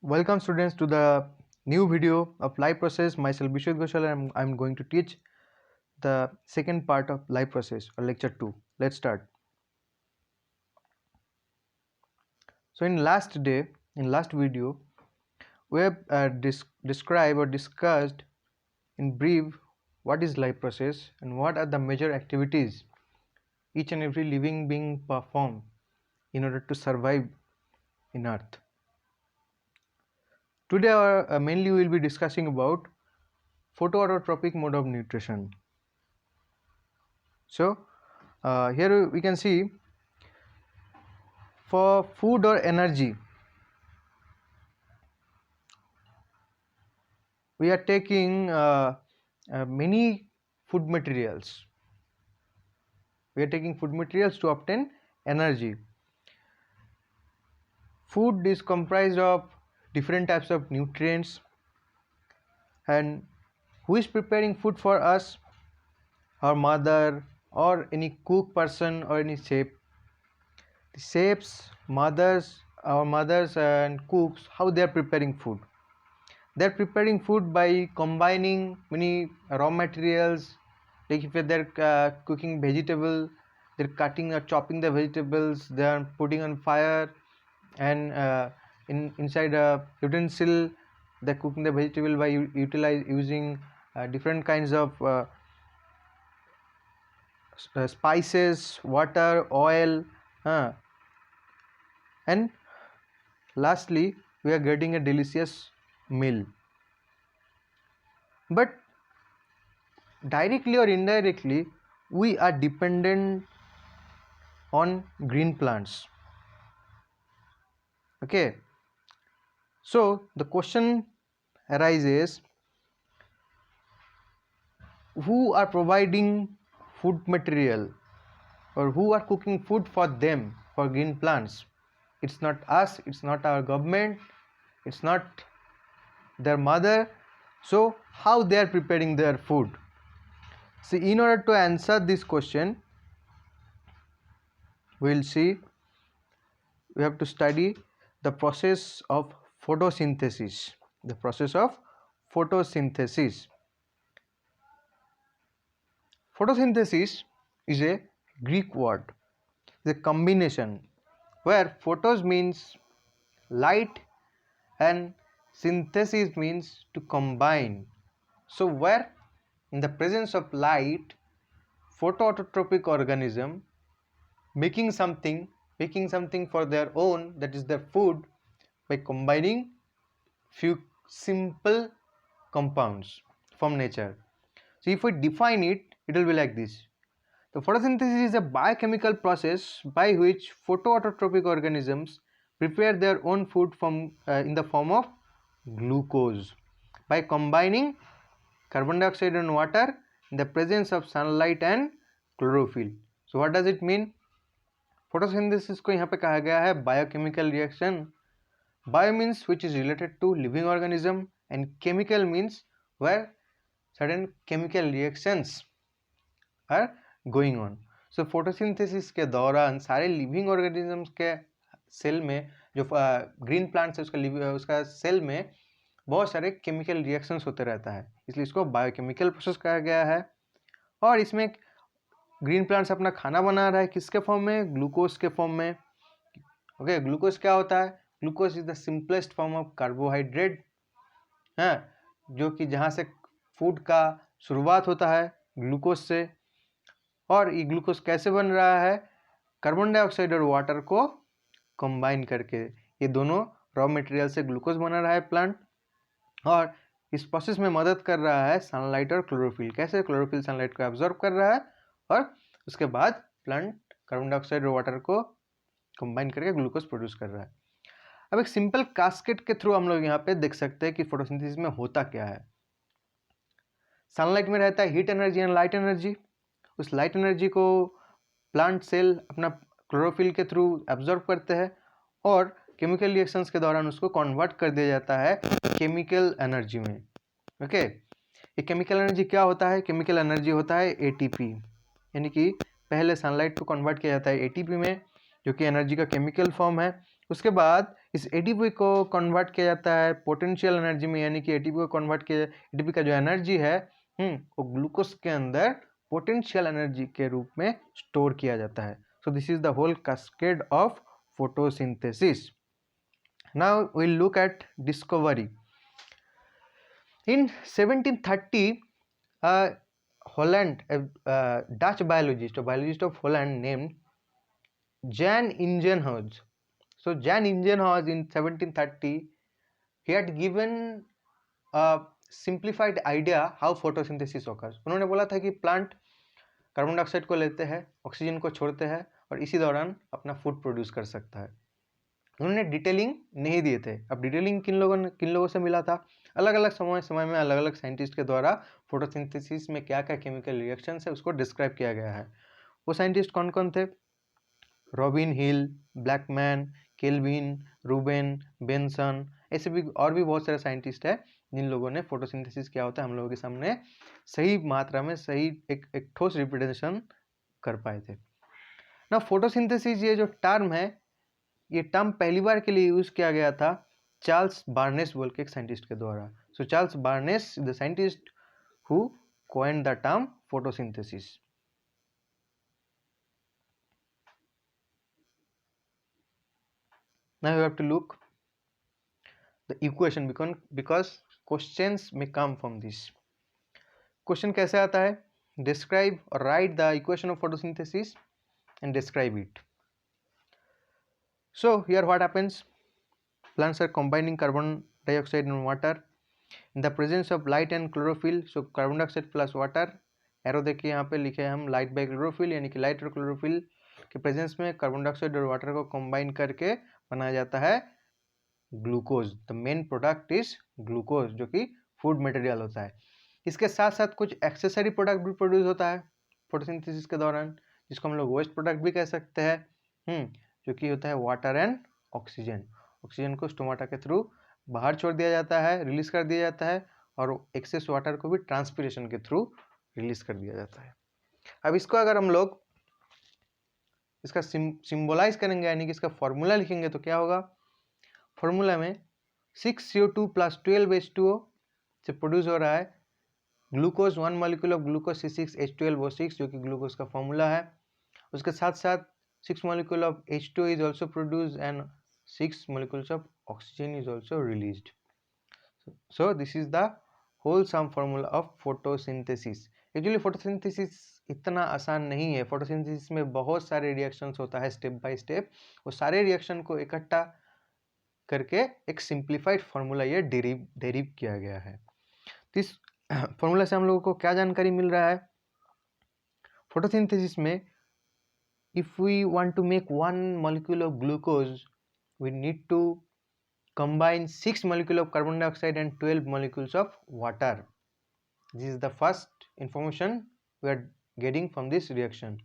Welcome students to the new video of life process. Myself Bishwet Ghoshal and I'm going to teach the second part of life process or lecture 2. Let's start. So in last video, we have described or discussed in brief what is life process and what are the major activities each and every living being perform in order to survive in earth. Today mainly we will be discussing about photoautotropic mode of nutrition. So here we can see for food or energy we are taking many food materials. We are taking food materials to obtain energy. Food is comprised of different types of nutrients, and who is preparing food for us? Our mother or any cook person or any chef. The chefs, our mothers and cooks, how they are preparing food? They are preparing food by combining many raw materials. Like if they're cooking vegetable, they're cutting or chopping the vegetables, they are putting on fire, and inside a utensil they're cooking the vegetable by using different kinds of spices, water, oil, and lastly we are getting a delicious meal. But directly or indirectly we are dependent on green plants. Okay, so the question arises, who are providing food material or who are cooking food for them, for green plants? It's not us, it's not our government, it's not their mother. So how they are preparing their food? See, in order to answer this question, we'll see we have to study the process of photosynthesis. The process of photosynthesis. Photosynthesis is a Greek word, the combination where photos means light and synthesis means to combine. So where in the presence of light, photoautotropic organism making something for their own, that is their food, by combining few simple compounds from nature. So if we define it, it will be like this. The photosynthesis is a biochemical process by which photoautotropic organisms prepare their own food from in the form of glucose by combining carbon dioxide and water in the presence of sunlight and chlorophyll. So what does it mean? Photosynthesis को यहाँ पे कहा गया है biochemical reaction. Bio means which is related to living organism and chemical means where certain chemical reactions are going on. So photosynthesis के दौरान सारे living organisms के सेल में जो ग्रीन प्लांट्स है उसका सेल में बहुत सारे केमिकल रिएक्शंस होते रहता है, इसलिए इसको बायोकेमिकल प्रोसेस कहा गया है. और इसमें ग्रीन प्लांट्स अपना खाना बना रहा है किसके फॉर्म में? ग्लूकोज के फॉर्म में. ओके, ग्लूकोज क्या होता है? Glucose is the simplest form of carbohydrate, जो कि जहाँ से फूड का शुरुआत होता है ग्लूकोज से. और ये ग्लूकोज कैसे बन रहा है? कार्बन डाइऑक्साइड और वाटर को कंबाइन करके. ये दोनों रॉ मटेरियल से ग्लूकोज बना रहा है प्लांट, और इस प्रोसेस में मदद कर रहा है सनलाइट और क्लोरोफिल. कैसे? क्लोरोफिल सनलाइट को एब्जॉर्ब कर रहा है और उसके बाद प्लांट कार्बन डाइऑक्साइड और वाटर को कंबाइन करके ग्लूकोज प्रोड्यूस कर रहा है. अब एक सिंपल कास्केट के थ्रू हम लोग यहाँ पे देख सकते हैं कि फोटोसिंथेसिस में होता क्या है. सनलाइट में रहता है heat energy and light energy. उस लाइट एनर्जी को प्लांट सेल अपना क्लोरोफिल के थ्रू एब्जॉर्ब करते हैं और केमिकल रिएक्शंस के दौरान उसको कन्वर्ट कर दिया जाता है केमिकल एनर्जी में. ओके, ये केमिकल एनर्जी क्या होता है? केमिकल एनर्जी होता है एटीपी, यानी कि पहले सनलाइट को कन्वर्ट किया जाता है एटीपी में, जो कि एनर्जी का केमिकल फॉर्म है. उसके बाद इस एटीपी को कन्वर्ट किया जाता है पोटेंशियल एनर्जी में, यानी कि एटीपी को कन्वर्ट किया, एटीपी का जो एनर्जी है वो ग्लूकोज के अंदर पोटेंशियल एनर्जी के रूप में स्टोर किया जाता है. So this is the whole cascade of photosynthesis. Now we'll look at discovery. In 1730, Holland, a Dutch biologist, a biologist of Holland named Jan Ingenhousz. So Jan Ingenhousz in 1730, he had given a simplified idea how photosynthesis occurs. उन्होंने बोला था कि plant carbon dioxide को लेते हैं, oxygen को छोड़ते हैं और इसी दौरान अपना फूड प्रोड्यूस कर सकता है. उन्होंने डिटेलिंग नहीं दिए थे. अब डिटेलिंग किन लोगों से मिला था? अलग अलग समय में अलग अलग साइंटिस्ट के द्वारा फोटोसिंथेसिस में क्या क्या केमिकल रिएक्शंस है उसको डिस्क्राइब किया गया है. वो साइंटिस्ट कौन कौन थे? रॉबिन हिल, ब्लैकमैन, केल्विन, रूबेन, बेंसन, ऐसे भी और भी बहुत सारे साइंटिस्ट है जिन लोगों ने फोटोसिंथेसिस क्या होता है हम लोगों के सामने सही मात्रा में सही एक ठोस रिप्रेजेंटेशन कर पाए थे. ना फोटोसिंथेसिस ये जो टर्म है, ये टर्म पहली बार के लिए यूज किया गया था चार्ल्स बार्नेस बोल के एक साइंटिस्ट के द्वारा. सो Charles baldness the scientist who coined the term photosynthesis. Now you have to look the equation because questions may come from this. Question कैसे आता है? Describe or write the equation of photosynthesis and describe it. So here what happens? Plants are combining carbon dioxide and water in the presence of light and chlorophyll. So carbon dioxide plus water. Arrow देखिए यहाँ पे लिखे हैं हम light by chlorophyll, यानी कि light और chlorophyll के प्रेजेंस में कार्बन डाइऑक्साइड और वाटर को कंबाइन करके बनाया जाता है glucose. The main product is glucose जो कि फूड मटेरियल होता है. इसके साथ साथ कुछ एक्सेसरी प्रोडक्ट भी प्रोड्यूस होता है फोटोसिंथेसिस के दौरान, जिसको हम लोग वेस्ट प्रोडक्ट भी कह सकते हैं, जो कि होता है वाटर एंड ऑक्सीजन. ऑक्सीजन को स्टोमाटा के थ्रू बाहर छोड़ दिया जाता है, रिलीज कर दिया जाता है, और एक्सेस वाटर को भी ट्रांसपिरेशन के थ्रू रिलीज कर दिया जाता है. अब इसको अगर हम लोग इसका सिंबलाइज करेंगे, यानी कि इसका फॉर्मूला लिखेंगे, तो क्या होगा? फॉर्मूला में 6CO2 प्लस 12H2O से प्रोड्यूस हो रहा है glucose, 1 molecule of glucose C6H12O6 जो कि ग्लूकोज का फॉर्मूला है. उसके साथ साथ 6 molecule of H2O is also produce and 6 molecules of oxygen is also released. So this is the wholesome formula of photosynthesis. Actually photosynthesis इतना आसान नहीं है. फोटोसिंथेसिस में बहुत सारे रिएक्शंस होता है स्टेप बाय स्टेप. वो सारे रिएक्शन को इकट्ठा करके एक सिंप्लीफाइड फार्मूला ये डेरिव किया गया है. इस फार्मूला से हम लोगों को क्या जानकारी मिल रहा है? फोटोसिंथेसिस में if we want to make 1 molecule of glucose, we need to combine 6 molecules of carbon dioxide and 12 molecules of water. This is the first information we are getting from this reaction.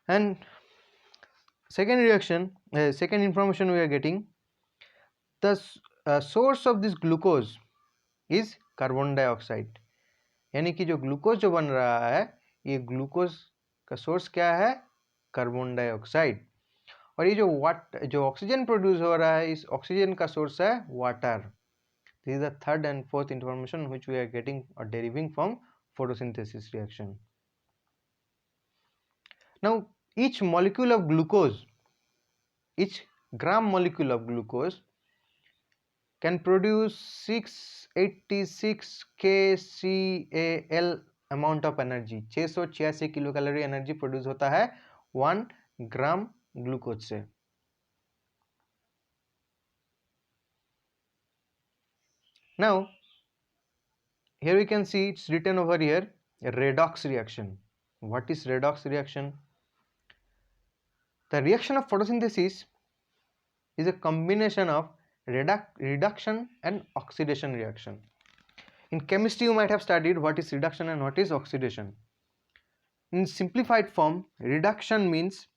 And second information we are getting, the source of this glucose is carbon dioxide. यानी कि जो glucose जो बन रहा है, ये glucose का source क्या है? Carbon dioxide. और ये जो ऑक्सीजन प्रोड्यूस हो रहा है, इस ऑक्सीजन का सोर्स है water. This is the third and fourth information which we are getting और deriving from photosynthesis reaction. Now each molecule of glucose, each gram molecule of glucose can produce 686 kcal amount of energy. 686 kilo calorie energy produce होता है 1 gram glucose से. Now here we can see it's written over here redox reaction. What is redox reaction? The reaction of photosynthesis is a combination of reduction and oxidation reaction. In chemistry you might have studied what is reduction and what is oxidation. In simplified form, reduction means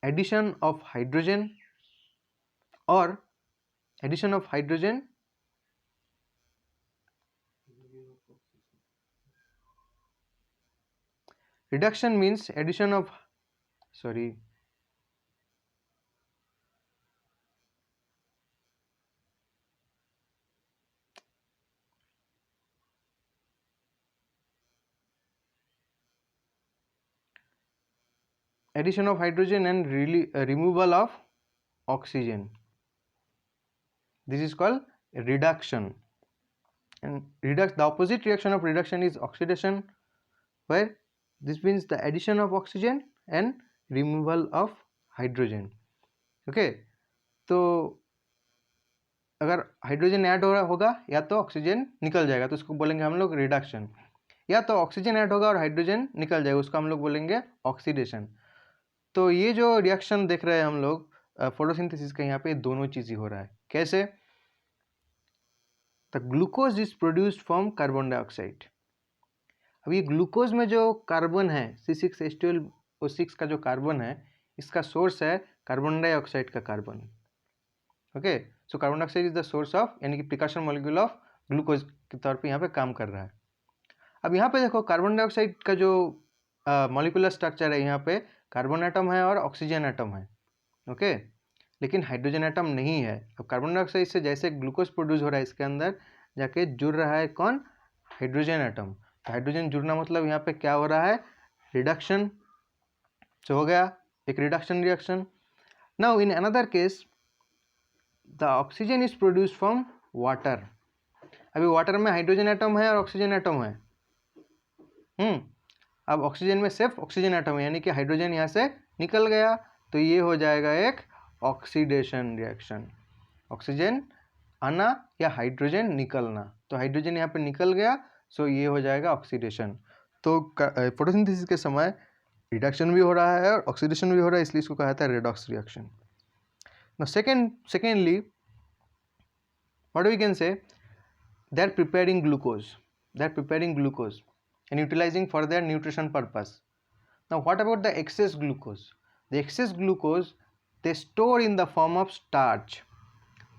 addition of hydrogen reduction means addition of addition of hydrogen and removal of oxygen. This is called reduction. And the opposite reaction of reduction is oxidation, where this means the addition of oxygen and removal of hydrogen. Okay तो अगर hydrogen add हो रहा होगा या तो oxygen निकल जाएगा तो उसको बोलेंगे हम लोग रिडक्शन, या तो ऑक्सीजन ऐड होगा और हाइड्रोजन निकल जाएगा उसको हम लोग बोलेंगे ऑक्सीडेशन। तो ये जो रिएक्शन देख रहे हैं हम लोग फोटोसिंथेसिस का, यहाँ पे दोनों चीज़ ही हो रहा है। कैसे? The glucose is produced from carbon dioxide. अब ये ग्लूकोज में जो कार्बन है C6H12O6 का जो कार्बन है, इसका सोर्स है कार्बन डाइऑक्साइड का carbon. Okay, so carbon dioxide is the source of, यानी कि प्रिकॉशन मॉलिक्यूल ऑफ ग्लूकोज के तौर पे यहाँ पे काम कर रहा है। अब यहाँ पे देखो कार्बन डाइऑक्साइड का जो मॉलिक्यूलर स्ट्रक्चर है, यहाँ पे कार्बन एटम है और ऑक्सीजन एटम है। ओके, लेकिन हाइड्रोजन एटम नहीं है। अब कार्बन डाइऑक्साइड से जैसे ग्लूकोज प्रोड्यूस हो रहा है, इसके अंदर जाके जुड़ रहा है कौन? Hydrogen atom. तो हाइड्रोजन जुड़ना मतलब यहाँ पे क्या हो रहा है? रिडक्शन। तो हो गया एक reduction reaction. Now in another case the oxygen is produced from water. अभी वाटर में हाइड्रोजन एटम है और ऑक्सीजन एटम है। अब ऑक्सीजन में सिर्फ ऑक्सीजन एटम है, यानी कि हाइड्रोजन यहाँ से निकल गया, तो ये हो जाएगा एक ऑक्सीडेशन रिएक्शन। ऑक्सीजन आना या हाइड्रोजन निकलना, तो हाइड्रोजन यहाँ पे निकल गया, सो ये हो जाएगा ऑक्सीडेशन। तो फोटोसिंथेसिस के समय रिडक्शन भी हो रहा है और ऑक्सीडेशन भी हो रहा है, इसलिए इसको कहा जाता है redox reaction. Now secondly what we can say, they are preparing glucose and utilizing for their nutrition purpose. Now what about the excess glucose? The excess glucose they store in the form of starch.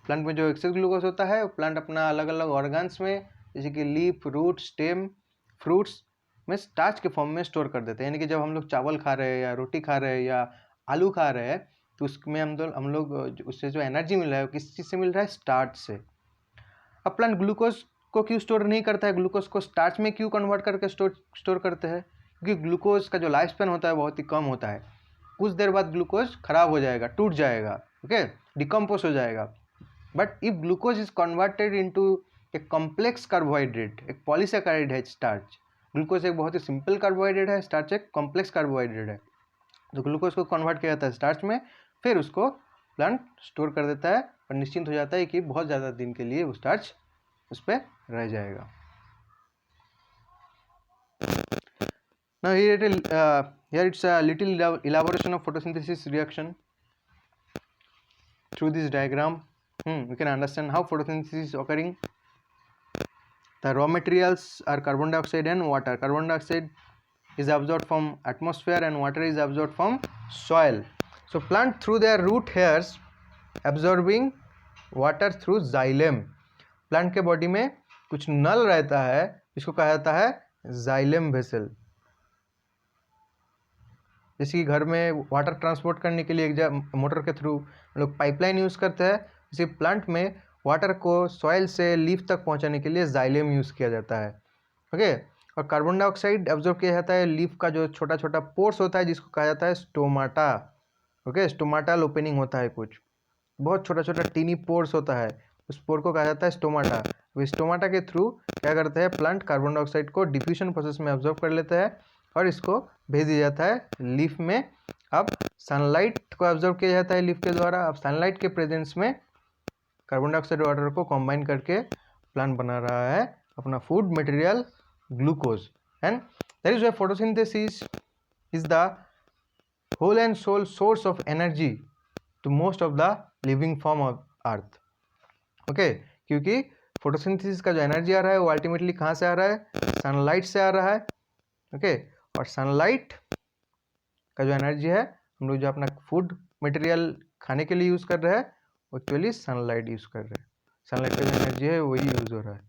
Plant में जो access glucose होता है, plant अपना अलग अलग organs में, जैसे कि लीफ, रूट, स्टेम, फ्रूट्स में स्टार्च के फॉर्म में स्टोर कर देते हैं। यानी कि जब हम लोग चावल खा रहे हैं या रोटी खा रहे हैं या आलू खा रहे हैं, तो उसमें हम लोग उससे जो एनर्जी मिल रहा है वो किस चीज़ से मिल रहा है? स्टार्च से। अब प्लांट ग्लूकोज को क्यों स्टोर नहीं करता है? ग्लूकोज को स्टार्च में क्यों कन्वर्ट करके स्टोर करते हैं? क्योंकि ग्लूकोज का जो लाइफ स्पैन होता है बहुत ही कम होता है। कुछ देर बाद ग्लूकोज खराब हो जाएगा, टूट जाएगा, ओके, डिकम्पोज हो जाएगा। But if glucose is converted into a complex carbohydrate, एक पॉलीसैकेराइड है स्टार्च। ग्लूकोज एक बहुत ही सिंपल कार्बोहाइड्रेट है, स्टार्च एक कॉम्प्लेक्स कार्बोहाइड्रेट है। तो ग्लूकोज को कन्वर्ट किया जाता है स्टार्च में, फिर उसको प्लांट स्टोर कर देता है और निश्चिंत हो जाता है कि बहुत ज़्यादा दिन के लिए वो स्टार्च उस पर रह जाएगा। Now here it's a little elaboration of photosynthesis reaction through this diagram. We can understand how photosynthesis is occurring. The raw materials are carbon dioxide and water. Carbon dioxide is absorbed from atmosphere and water is absorbed from soil. So plant through their root hairs absorbing water through xylem. Plant के body में कुछ नल रहता है, इसको कहा जाता है xylem vessel. जैसे कि घर में वाटर ट्रांसपोर्ट करने के लिए एक मोटर के थ्रू हम लोग पाइपलाइन यूज़ करते हैं, इसी प्लांट में वाटर को सॉइल से लीफ तक पहुंचाने के लिए जाइलम यूज़ किया जाता है। ओके, और कार्बन डाइऑक्साइड एब्जॉर्ब किया जाता है लीफ का जो छोटा छोटा पोर्स होता है, जिसको कहा जाता है स्टोमाटा। ओके, स्टोमाटल ओपनिंग होता है, कुछ बहुत छोटा छोटा टीनी पोर्स होता है, उस पोर को कहा जाता है स्टोमाटा। वो स्टोमाटा के थ्रू क्या करते हैं? प्लांट कार्बन डाइऑक्साइड को डिफ्यूजन प्रोसेस में एब्जॉर्ब कर लेता है और इसको भेज दिया जाता है लीफ में। अब सनलाइट को एब्जॉर्ब किया जाता है लीफ के द्वारा। अब सनलाइट के प्रेजेंस में कार्बन डाइऑक्साइड वाटर को कंबाइन करके प्लांट बना रहा है अपना food material glucose. And that is why photosynthesis is the whole and sole source of energy to most of the living form of earth. Okay, क्योंकि photosynthesis का जो energy आ रहा है वो अल्टीमेटली कहाँ से आ रहा है? सनलाइट से आ रहा है। ओके, और सनलाइट का जो एनर्जी है, हम लोग जो अपना फूड मटेरियल खाने के लिए यूज़ कर रहे हैं, एक्चुअली सनलाइट यूज़ कर रहे हैं। सनलाइट का जो एनर्जी है वही यूज़ हो रहा है।